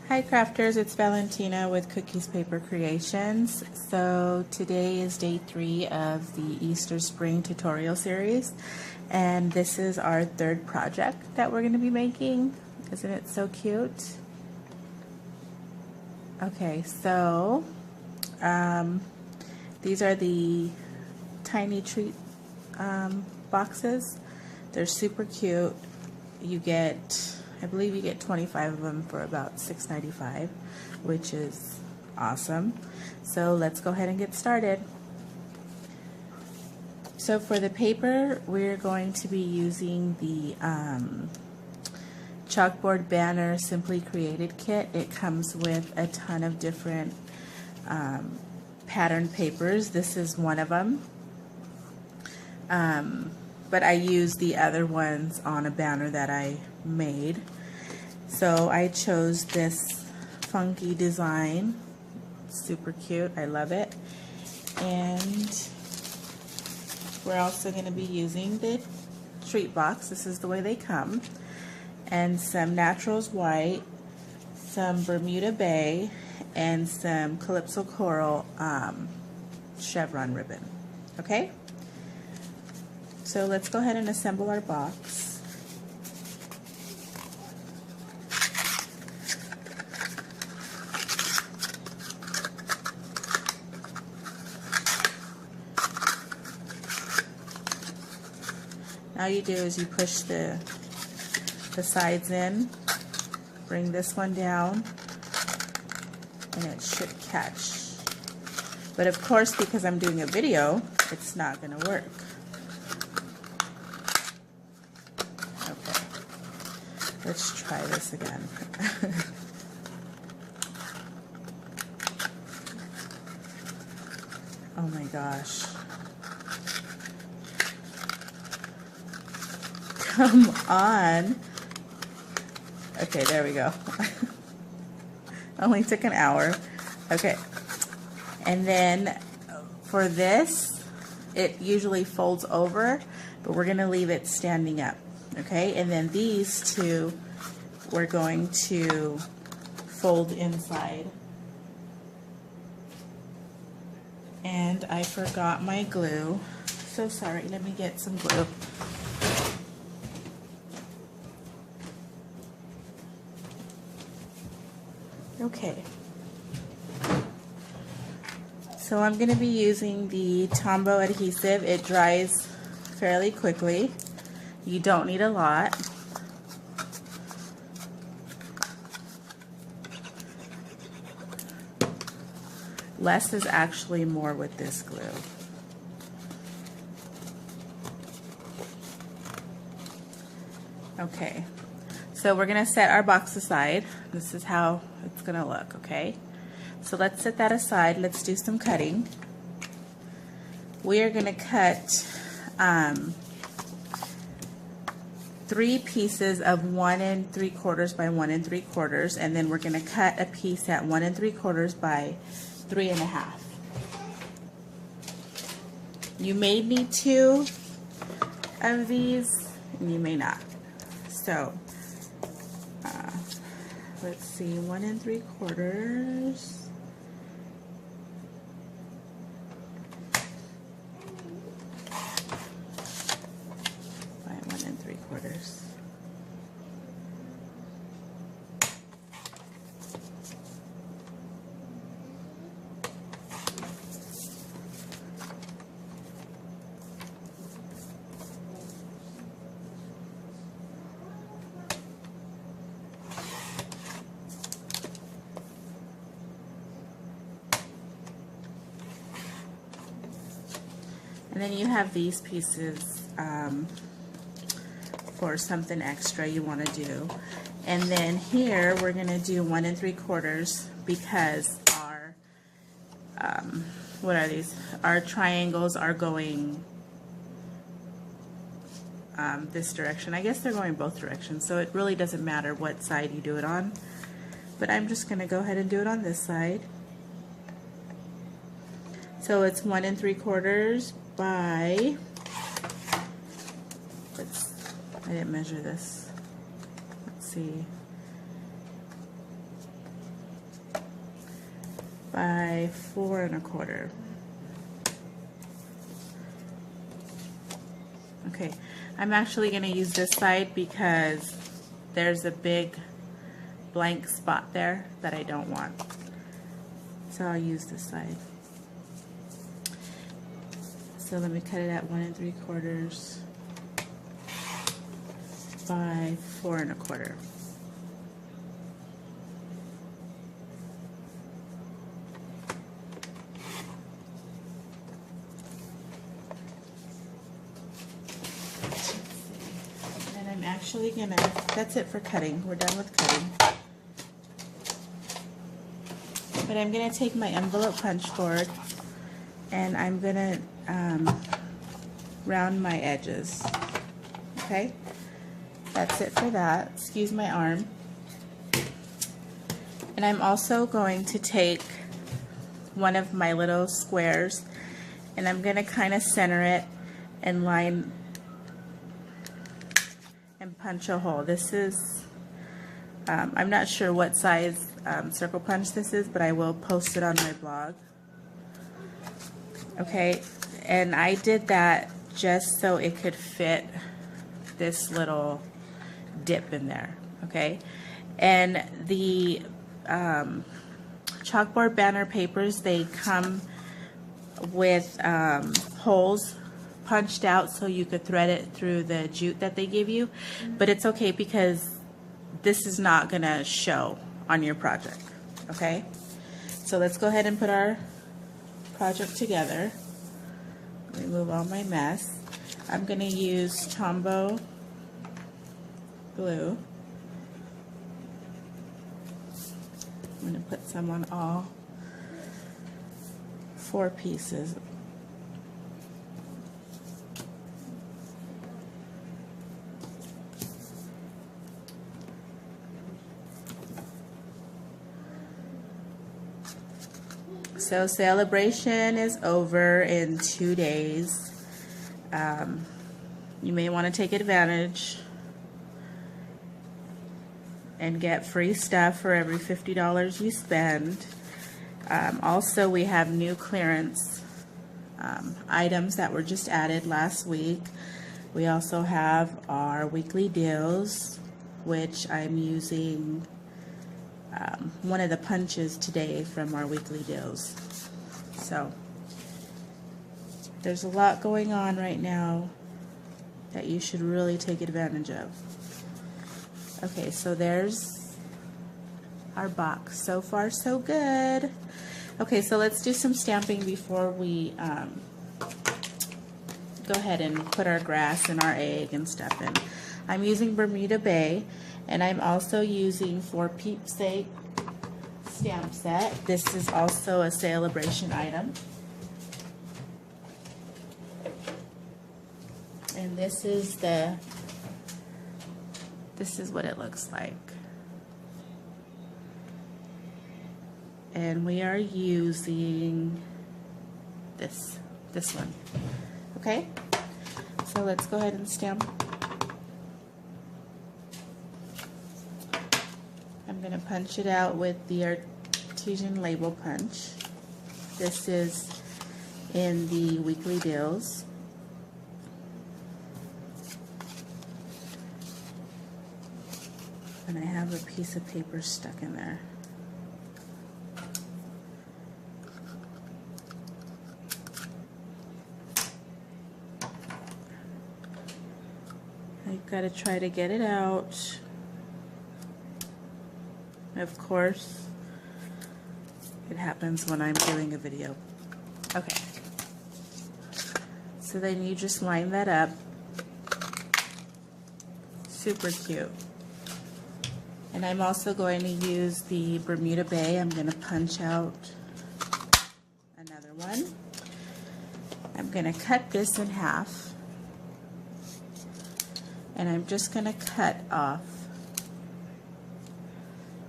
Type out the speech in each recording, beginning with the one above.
Hi crafters, it's Valentina with Cookies Paper Creations. So today is day 3 of the Easter Spring tutorial series, and this is our third project that we're going to be making. Isn't it so cute? Okay, so these are the tiny treat boxes. They're super cute. You get, I believe you get 25 of them for about $6.95, which is awesome. So let's go ahead and get started. So for the paper, we're going to be using the Chalkboard Banner Simply Created kit. It comes with a ton of different pattern papers. This is one of them. But I used the other ones on a banner that I made. So I chose this funky design. Super cute. I love it. And we're also going to be using the treat box. This is the way they come. And some Naturals White, some Bermuda Bay, and some Calypso Coral chevron ribbon. Okay? So let's go ahead and assemble our box. All you do is you push the sides in, bring this one down, and it should catch. But of course, because I'm doing a video, it's not going to work. Okay, let's try this again. Oh my gosh. Come on. Okay, there we go. Only took an hour. Okay. And then for this, it usually folds over, but we're going to leave it standing up. Okay? And then these two, we're going to fold inside. And I forgot my glue. So sorry. Let me get some glue. Okay, so I'm going to be using the Tombow adhesive. It dries fairly quickly. You don't need a lot. Less is actually more with this glue. Okay. So we're going to set our box aside. This is how it's going to look, okay? So let's set that aside. Let's do some cutting. We are going to cut 3 pieces of 1 3/4 by 1 3/4, and then we're going to cut a piece at 1 3/4 by 3.5. You may need 2 of these, and you may not. So let's see, 1 3/4 by 1 3/4. And then you have these pieces for something extra you want to do. And then here we're going to do 1 3/4 because our, what are these? Our triangles are going this direction. I guess they're going both directions, so it really doesn't matter what side you do it on. But I'm just going to go ahead and do it on this side. So it's 1 3/4 by, I didn't measure this. Let's see. by 4 1/4. Okay, I'm actually going to use this side because there's a big blank spot there that I don't want. So I'll use this side. So let me cut it at 1 3/4 by 4 1/4. And I'm actually gonna, that's it for cutting. We're done with cutting. But I'm gonna take my envelope punch board and I'm gonna round my edges. Okay, that's it for that. Excuse my arm. And I'm also going to take one of my little squares and I'm gonna kind of center it and line and punch a hole. This is I'm not sure what size circle punch this is, but I will post it on my blog. Okay, and I did that just so it could fit this little dip in there. Okay, and the chalkboard banner papers, they come with holes punched out so you could thread it through the jute that they give you, but it's okay because this is not gonna show on your project. Okay, so let's go ahead and put our project together. Remove all my mess. I'm gonna use Tombow glue. I'm gonna put some on all 4 pieces. So celebration is over in 2 days. You may want to take advantage and get free stuff for every $50 you spend. Also, we have new clearance items that were just added last week. We also have our weekly deals, which I'm using one of the punches today from our weekly deals. So there's a lot going on right now that you should really take advantage of. Okay, so there's our box. So far, so good. Okay, so let's do some stamping before we go ahead and put our grass and our egg and stuff in. I'm using Bermuda Bay, and I'm also using For Peep's Sake stamp set. This is also a celebration item. And this is what it looks like. And we are using this one. Okay? So let's go ahead and stamp. I'm going to punch it out with the Artesian label punch. This is in the weekly deals. And I have a piece of paper stuck in there. I've got to try to get it out. Of course, it happens when I'm doing a video. Okay. So then you just line that up. Super cute. And I'm also going to use the Bermuda Bay. I'm going to punch out another one. I'm going to cut this in half. And I'm just going to cut off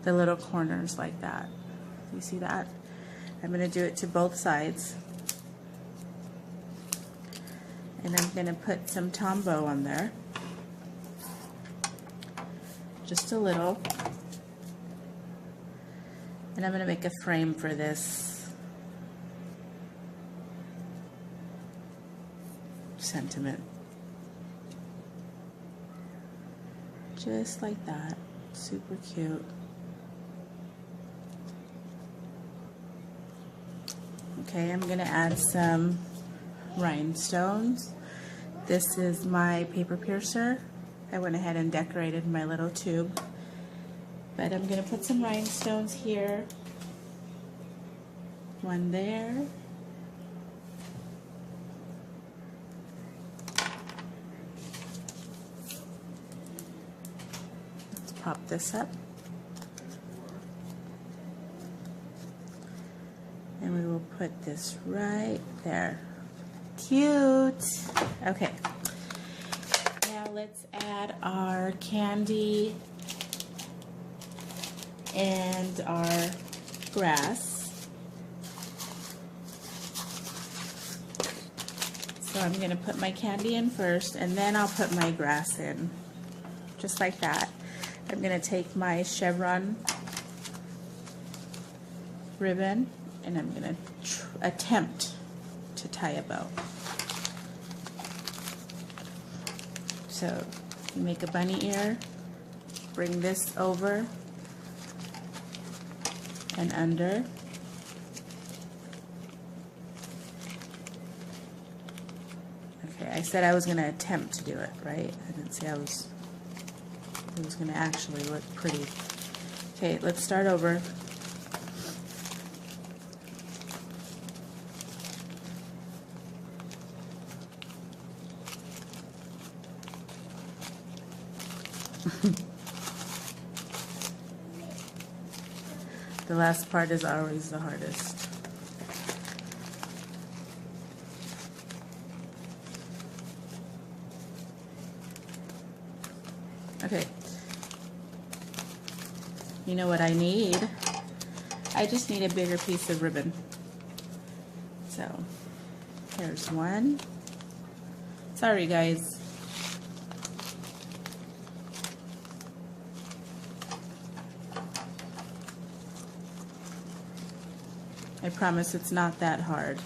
the little corners like that. You see that? I'm going to do it to both sides. And I'm going to put some Tombow on there. Just a little. And I'm going to make a frame for this sentiment. Just like that. Super cute. Okay, I'm going to add some rhinestones. This is my paper piercer. I went ahead and decorated my little tube. But I'm going to put some rhinestones here. One there. Let's pop this up. And we will put this right there. Cute. Okay. Now let's add our candy and our grass. So I'm going to put my candy in first, and then I'll put my grass in. Just like that. I'm going to take my chevron ribbon, and I'm going to attempt to tie a bow. So you make a bunny ear, bring this over and under. Okay, I said I was going to attempt to do it, right? I didn't say it was going to actually look pretty. Okay, let's start over. The last part is always the hardest. Okay. You know what I need? I just need a bigger piece of ribbon. So, here's one. Sorry, guys. I promise it's not that hard.